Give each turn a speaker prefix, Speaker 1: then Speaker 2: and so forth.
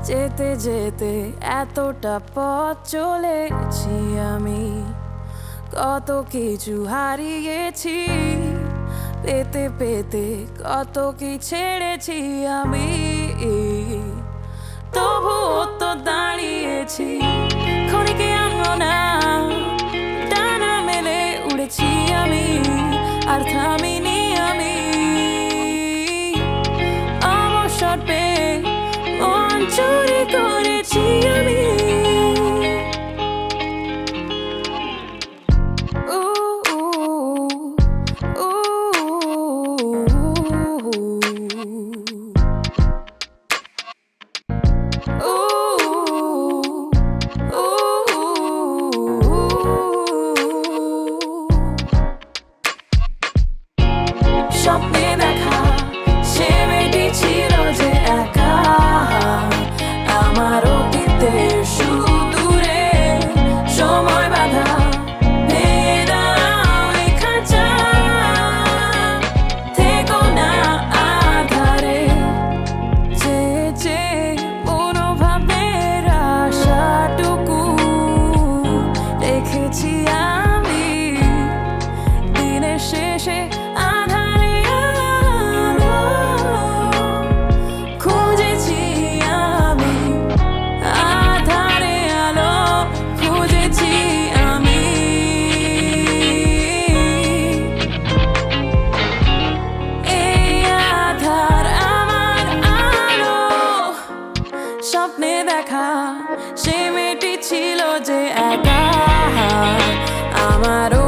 Speaker 1: যেতে যেতে এতটা পথ চলেছি আমি, কত কিছু হারিয়েছি, পেতে পেতে কত কি ছেড়েছি আমি, তবুও তো দাঁড়িয়েছি। ক্ষণিকে আনবো না, ডানা মেলে উড়েছি আমি, আর থামিনি আমি। অবসর পেয়ে মন চুরি করেছি আমি। স্বপ্নে দেখা সে মেয়েটি ছিল যে একা, আমার অতীতের সুদূরে সময় বাধা ভেঙে দাও এই খাঁচা, থেকো না আধারে যে যে মনোভাবের আশাটুকু রেখেছি আমি দিনের শেষে। স্বপ্নে দেখা সে মেয়েটি ছিল যে একা, আমারও